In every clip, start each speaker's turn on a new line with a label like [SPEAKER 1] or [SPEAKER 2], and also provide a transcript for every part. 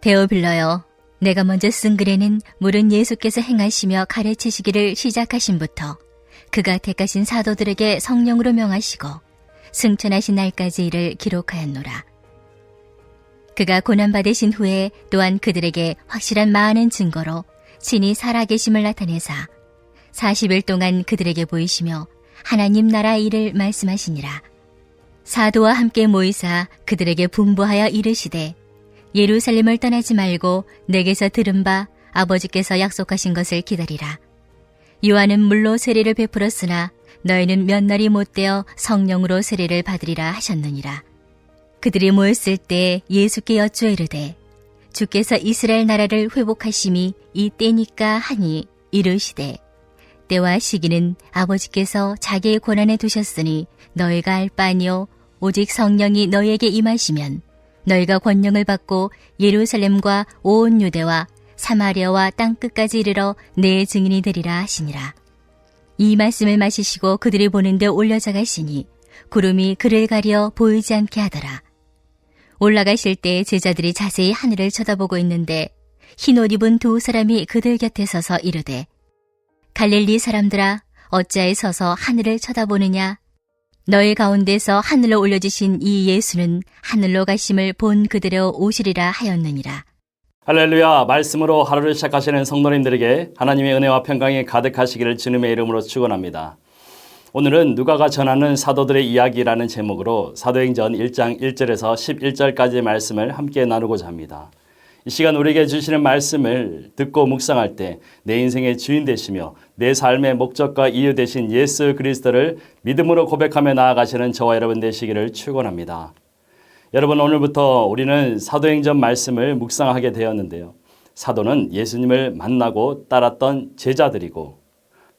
[SPEAKER 1] 데오빌러여, 내가 먼저 쓴 글에는 물은 예수께서 행하시며 가르치시기를 시작하신부터 그가 택하신 사도들에게 성령으로 명하시고 승천하신 날까지 이를 기록하였노라. 그가 고난받으신 후에 또한 그들에게 확실한 많은 증거로 친히 살아계심을 나타내사 40일 동안 그들에게 보이시며 하나님 나라 일을 말씀하시니라. 사도와 함께 모이사 그들에게 분부하여 이르시되 예루살렘을 떠나지 말고 내게서 들은 바 아버지께서 약속하신 것을 기다리라. 요한은 물로 세례를 베풀었으나 너희는 몇 날이 못되어 성령으로 세례를 받으리라 하셨느니라. 그들이 모였을 때 예수께 여쭈어 이르되 주께서 이스라엘 나라를 회복하심이 이 때니까 하니 이르시되 때와 시기는 아버지께서 자기의 권한에 두셨으니 너희가 알 바 아니요 오직 성령이 너희에게 임하시면 너희가 권능을 받고 예루살렘과 온 유대와 사마리아와 땅끝까지 이르러 내 증인이 되리라 하시니라. 이 말씀을 마치시고 그들이 보는데 올려져 가시니 구름이 그를 가려 보이지 않게 하더라. 올라가실 때 제자들이 자세히 하늘을 쳐다보고 있는데 흰 옷 입은 두 사람이 그들 곁에 서서 이르되 갈릴리 사람들아 어찌하여 서서 하늘을 쳐다보느냐. 너희 가운데서 하늘로 올려지신 이 예수는 하늘로 가심을 본 그대로 오시리라 하였느니라.
[SPEAKER 2] 할렐루야. 말씀으로 하루를 시작하시는 성도님들에게 하나님의 은혜와 평강이 가득하시기를 주님의 이름으로 축원합니다. 오늘은 누가가 전하는 사도들의 이야기라는 제목으로 사도행전 1장 1절에서 11절까지의 말씀을 함께 나누고자 합니다. 이 시간 우리에게 주시는 말씀을 듣고 묵상할 때 내 인생의 주인 되시며 내 삶의 목적과 이유 되신 예수 그리스도를 믿음으로 고백하며 나아가시는 저와 여러분 되시기를 축원합니다. 여러분, 오늘부터 우리는 사도행전 말씀을 묵상하게 되었는데요. 사도는 예수님을 만나고 따랐던 제자들이고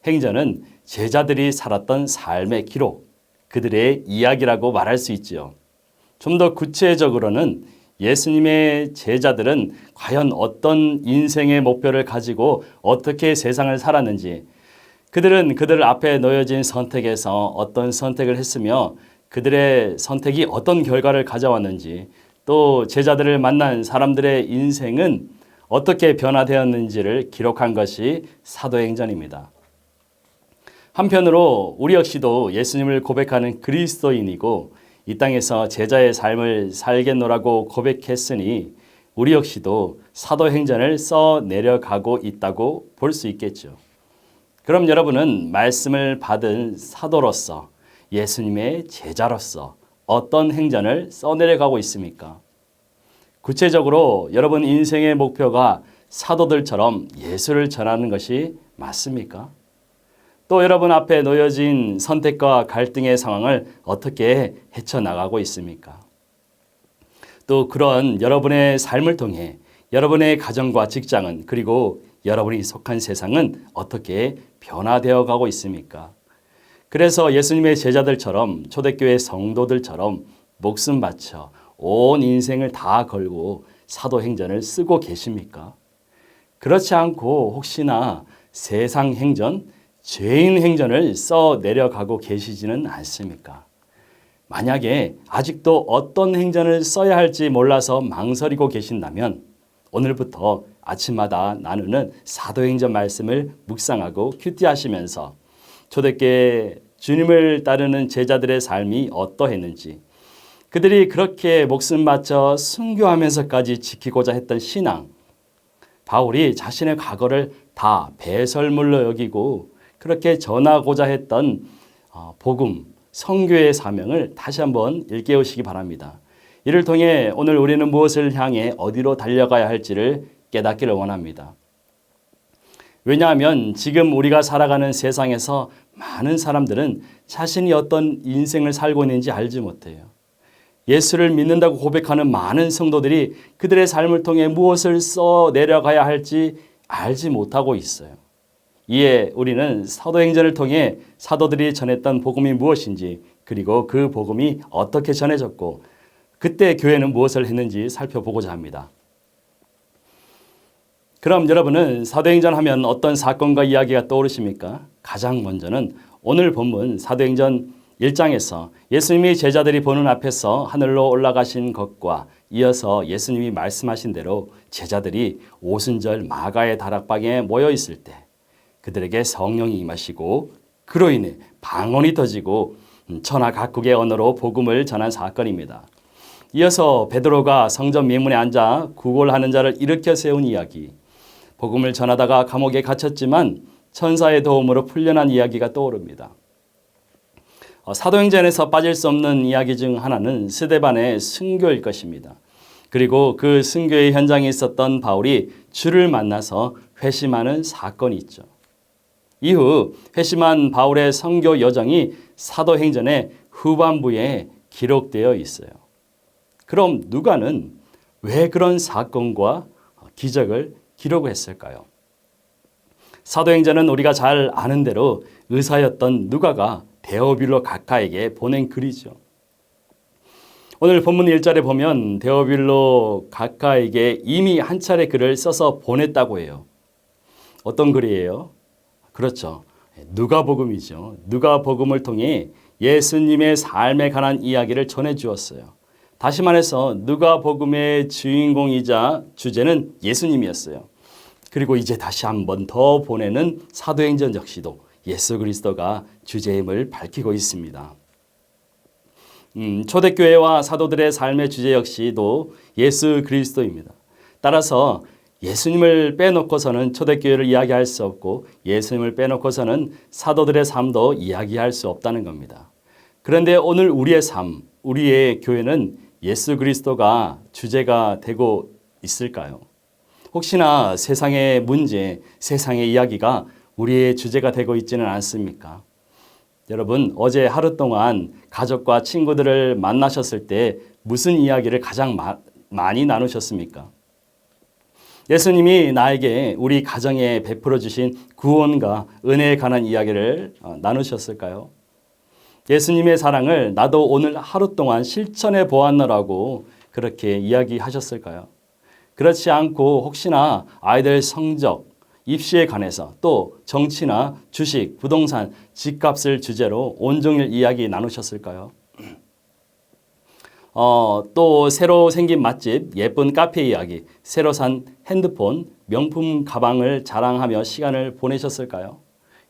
[SPEAKER 2] 행전은 제자들이 살았던 삶의 기록, 그들의 이야기라고 말할 수 있지요. 좀 더 구체적으로는 예수님의 제자들은 과연 어떤 인생의 목표를 가지고 어떻게 세상을 살았는지, 그들은 그들 앞에 놓여진 선택에서 어떤 선택을 했으며 그들의 선택이 어떤 결과를 가져왔는지, 또 제자들을 만난 사람들의 인생은 어떻게 변화되었는지를 기록한 것이 사도행전입니다. 한편으로 우리 역시도 예수님을 고백하는 그리스도인이고 이 땅에서 제자의 삶을 살겠노라고 고백했으니 우리 역시도 사도행전을 써내려가고 있다고 볼 수 있겠죠. 그럼 여러분은 말씀을 받은 사도로서 예수님의 제자로서 어떤 행전을 써내려가고 있습니까? 구체적으로 여러분 인생의 목표가 사도들처럼 예수를 전하는 것이 맞습니까? 또 여러분 앞에 놓여진 선택과 갈등의 상황을 어떻게 헤쳐나가고 있습니까? 또 그런 여러분의 삶을 통해 여러분의 가정과 직장은 그리고 여러분이 속한 세상은 어떻게 변화되어 가고 있습니까? 그래서 예수님의 제자들처럼 초대교회 성도들처럼 목숨 바쳐 온 인생을 다 걸고 사도행전을 쓰고 계십니까? 그렇지 않고 혹시나 세상 행전, 죄인 행전을 써 내려가고 계시지는 않습니까? 만약에 아직도 어떤 행전을 써야 할지 몰라서 망설이고 계신다면 오늘부터 아침마다 나누는 사도행전 말씀을 묵상하고 큐티하시면서 초대교회 주님을 따르는 제자들의 삶이 어떠했는지, 그들이 그렇게 목숨 바쳐 순교하면서까지 지키고자 했던 신앙, 바울이 자신의 과거를 다 배설물로 여기고 그렇게 전하고자 했던 복음, 선교의 사명을 다시 한번 일깨우시기 바랍니다. 이를 통해 오늘 우리는 무엇을 향해 어디로 달려가야 할지를 깨닫기를 원합니다. 왜냐하면 지금 우리가 살아가는 세상에서 많은 사람들은 자신이 어떤 인생을 살고 있는지 알지 못해요. 예수를 믿는다고 고백하는 많은 성도들이 그들의 삶을 통해 무엇을 써 내려가야 할지 알지 못하고 있어요. 이에 우리는 사도행전을 통해 사도들이 전했던 복음이 무엇인지, 그리고 그 복음이 어떻게 전해졌고 그때 교회는 무엇을 했는지 살펴보고자 합니다. 그럼 여러분은 사도행전 하면 어떤 사건과 이야기가 떠오르십니까? 가장 먼저는 오늘 본문 사도행전 1장에서 예수님이 제자들이 보는 앞에서 하늘로 올라가신 것과 이어서 예수님이 말씀하신 대로 제자들이 오순절 마가의 다락방에 모여 있을 때 그들에게 성령이 임하시고 그로 인해 방언이 터지고 천하 각국의 언어로 복음을 전한 사건입니다. 이어서 베드로가 성전 미문에 앉아 구걸하는 자를 일으켜 세운 이야기, 복음을 전하다가 감옥에 갇혔지만 천사의 도움으로 풀려난 이야기가 떠오릅니다. 사도행전에서 빠질 수 없는 이야기 중 하나는 스데반의 순교일 것입니다. 그리고 그 순교의 현장에 있었던 바울이 주를 만나서 회심하는 사건이 있죠. 이후 회심한 바울의 선교 여정이 사도행전의 후반부에 기록되어 있어요. 그럼 누가는 왜 그런 사건과 기적을 기록했을까요? 사도행전은 우리가 잘 아는 대로 의사였던 누가가 데오빌로 각하에게 보낸 글이죠. 오늘 본문 1절에 보면 데오빌로 각하에게 이미 한 차례 글을 써서 보냈다고 해요. 어떤 글이에요? 그렇죠. 누가복음이죠. 누가복음을 통해 예수님의 삶에 관한 이야기를 전해 주었어요. 다시 말해서 누가복음의 주인공이자 주제는 예수님이었어요. 그리고 이제 다시 한 번 더 보내는 사도행전 역시도 예수 그리스도가 주제임을 밝히고 있습니다. 초대교회와 사도들의 삶의 주제 역시도 예수 그리스도입니다. 따라서 예수님을 빼놓고서는 초대교회를 이야기할 수 없고 예수님을 빼놓고서는 사도들의 삶도 이야기할 수 없다는 겁니다. 그런데 오늘 우리의 삶, 우리의 교회는 예수 그리스도가 주제가 되고 있을까요? 혹시나 세상의 문제, 세상의 이야기가 우리의 주제가 되고 있지는 않습니까? 여러분, 어제 하루 동안 가족과 친구들을 만나셨을 때 무슨 이야기를 가장 많이 나누셨습니까? 예수님이 나에게 우리 가정에 베풀어 주신 구원과 은혜에 관한 이야기를 나누셨을까요? 예수님의 사랑을 나도 오늘 하루 동안 실천해 보았노라고 그렇게 이야기하셨을까요? 그렇지 않고 혹시나 아이들 성적, 입시에 관해서 또 정치나 주식, 부동산, 집값을 주제로 온종일 이야기 나누셨을까요? 또 새로 생긴 맛집, 예쁜 카페 이야기, 새로 산 핸드폰, 명품 가방을 자랑하며 시간을 보내셨을까요?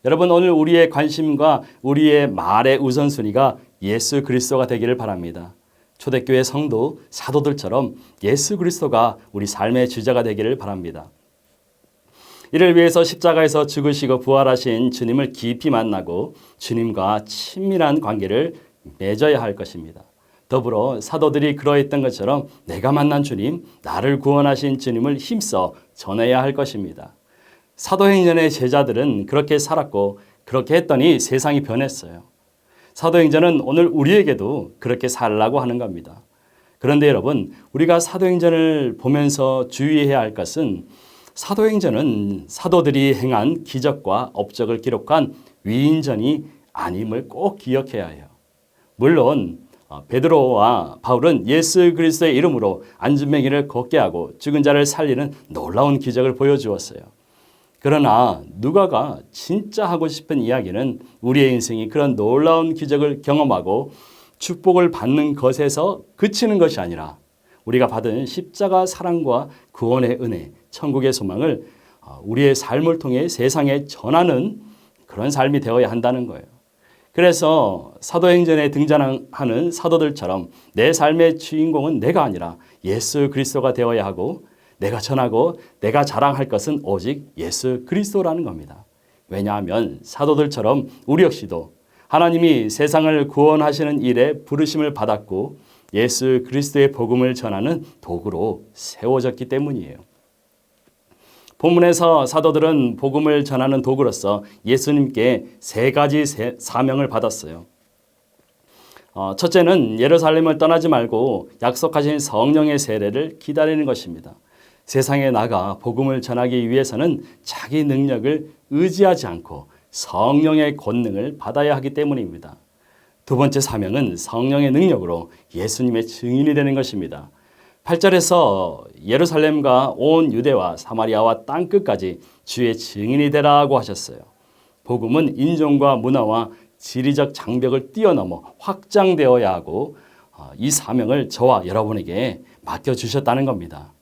[SPEAKER 2] 여러분, 오늘 우리의 관심과 우리의 말의 우선순위가 예수 그리스도가 되기를 바랍니다. 초대교회 성도, 사도들처럼 예수 그리스도가 우리 삶의 주제가 되기를 바랍니다. 이를 위해서 십자가에서 죽으시고 부활하신 주님을 깊이 만나고 주님과 친밀한 관계를 맺어야 할 것입니다. 더불어 사도들이 그러했던 것처럼 내가 만난 주님, 나를 구원하신 주님을 힘써 전해야 할 것입니다. 사도행전의 제자들은 그렇게 살았고 그렇게 했더니 세상이 변했어요. 사도행전은 오늘 우리에게도 그렇게 살라고 하는 겁니다. 그런데 여러분, 우리가 사도행전을 보면서 주의해야 할 것은 사도행전은 사도들이 행한 기적과 업적을 기록한 위인전이 아님을 꼭 기억해야 해요. 물론 베드로와 바울은 예수 그리스도의 이름으로 안진뱅이를 걷게 하고 죽은 자를 살리는 놀라운 기적을 보여주었어요. 그러나 누가가 진짜 하고 싶은 이야기는 우리의 인생이 그런 놀라운 기적을 경험하고 축복을 받는 것에서 그치는 것이 아니라 우리가 받은 십자가 사랑과 구원의 은혜, 천국의 소망을 우리의 삶을 통해 세상에 전하는 그런 삶이 되어야 한다는 거예요. 그래서 사도행전에 등장하는 사도들처럼 내 삶의 주인공은 내가 아니라 예수 그리스도가 되어야 하고 내가 전하고 내가 자랑할 것은 오직 예수 그리스도라는 겁니다. 왜냐하면 사도들처럼 우리 역시도 하나님이 세상을 구원하시는 일에 부르심을 받았고 예수 그리스도의 복음을 전하는 도구로 세워졌기 때문이에요. 본문에서 사도들은 복음을 전하는 도구로서 예수님께 세 가지 사명을 받았어요. 첫째는 예루살렘을 떠나지 말고 약속하신 성령의 세례를 기다리는 것입니다. 세상에 나가 복음을 전하기 위해서는 자기 능력을 의지하지 않고 성령의 권능을 받아야 하기 때문입니다. 두 번째 사명은 성령의 능력으로 예수님의 증인이 되는 것입니다. 8절에서 예루살렘과 온 유대와 사마리아와 땅끝까지 주의 증인이 되라고 하셨어요. 복음은 인종과 문화와 지리적 장벽을 뛰어넘어 확장되어야 하고 이 사명을 저와 여러분에게 맡겨주셨다는 겁니다.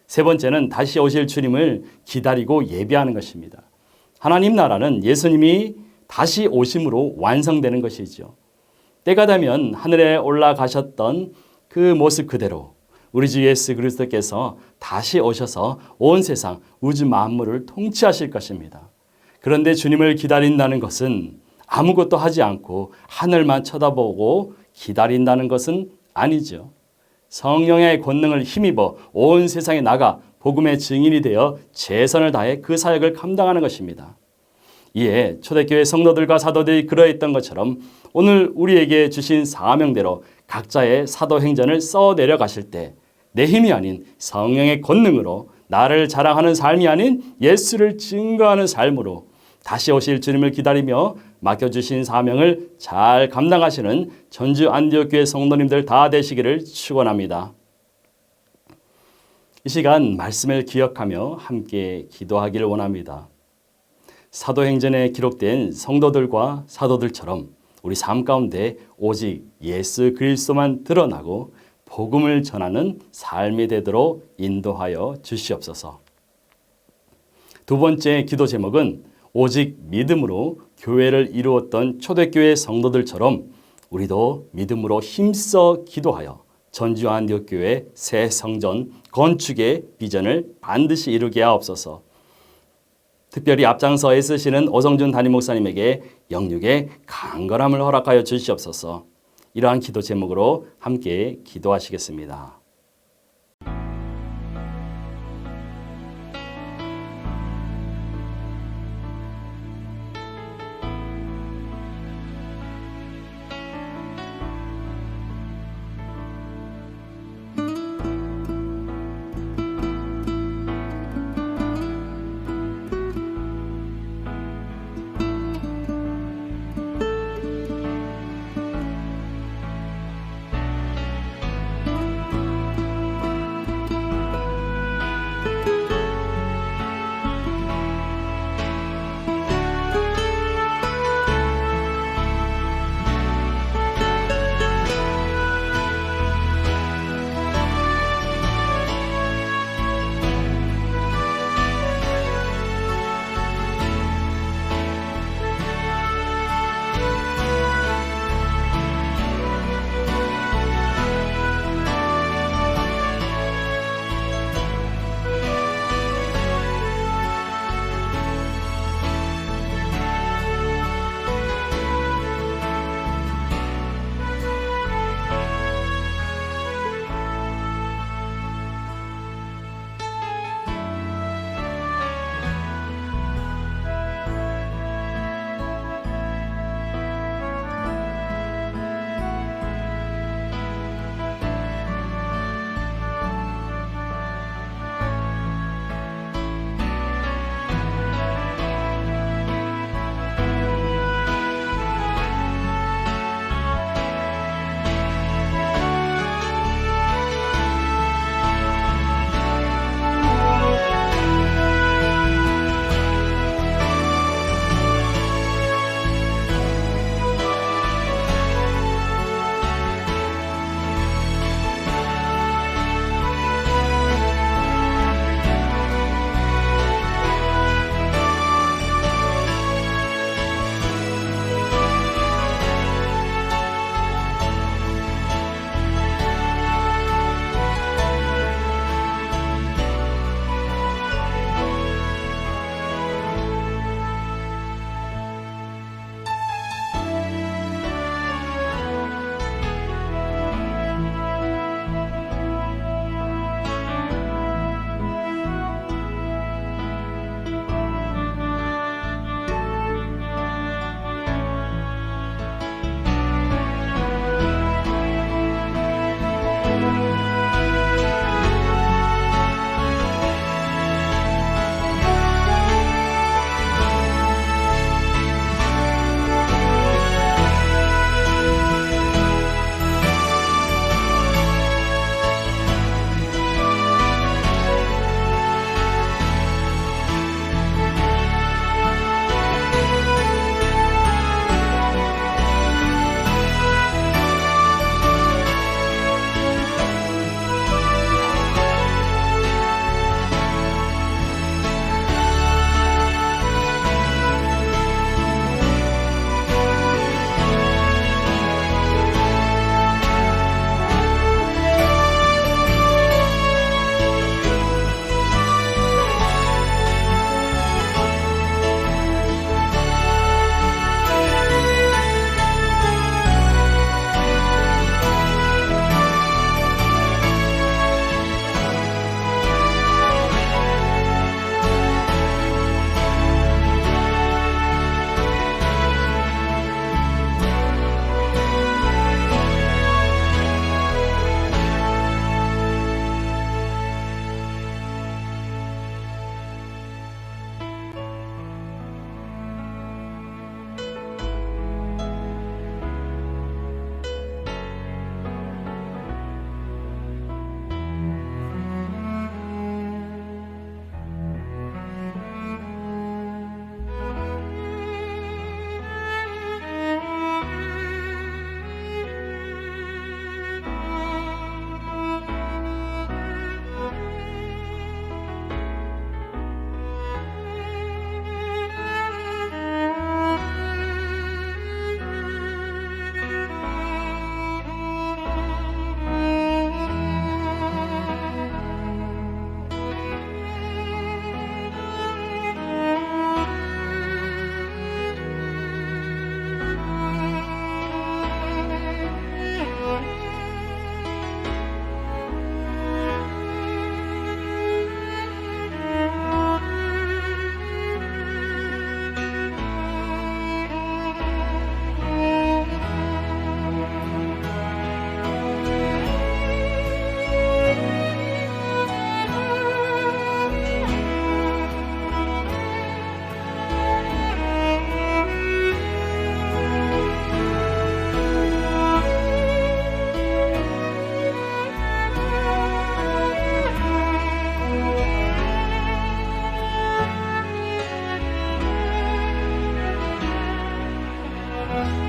[SPEAKER 2] 세 번째는 다시 오실 주님을 기다리고 예비하는 것입니다. 하나님 나라는 예수님이 다시 오심으로 완성되는 것이죠. 때가 되면 하늘에 올라가셨던 그 모습 그대로 우리 주 예수 그리스도께서 다시 오셔서 온 세상 우주 만물을 통치하실 것입니다. 그런데 주님을 기다린다는 것은 아무것도 하지 않고 하늘만 쳐다보고 기다린다는 것은 아니죠. 성령의 권능을 힘입어 온 세상에 나가 복음의 증인이 되어 최선을 다해 그 사역을 감당하는 것입니다. 이에 초대교회 성도들과 사도들이 그러했던 것처럼 오늘 우리에게 주신 사명대로 각자의 사도행전을 써내려 가실 때 내 힘이 아닌 성령의 권능으로 나를 자랑하는 삶이 아닌 예수를 증거하는 삶으로 다시 오실 주님을 기다리며 맡겨주신 사명을 잘 감당하시는 전주 안디옥 교회 성도님들 다 되시기를 축원합니다. 이 시간 말씀을 기억하며 함께 기도하기를 원합니다. 사도행전에 기록된 성도들과 사도들처럼 우리 삶 가운데 오직 예수 그리스도만 드러나고 복음을 전하는 삶이 되도록 인도하여 주시옵소서. 두 번째 기도 제목은 오직 믿음으로 교회를 이루었던 초대교회 성도들처럼 우리도 믿음으로 힘써 기도하여 전주 안디옥 교회 새 성전 건축의 비전을 반드시 이루게 하옵소서. 특별히 앞장서 애쓰시는 오성준 담임 목사님에게 영육의 강건함을 허락하여 주시옵소서. 이러한 기도 제목으로 함께 기도하시겠습니다. 아멘.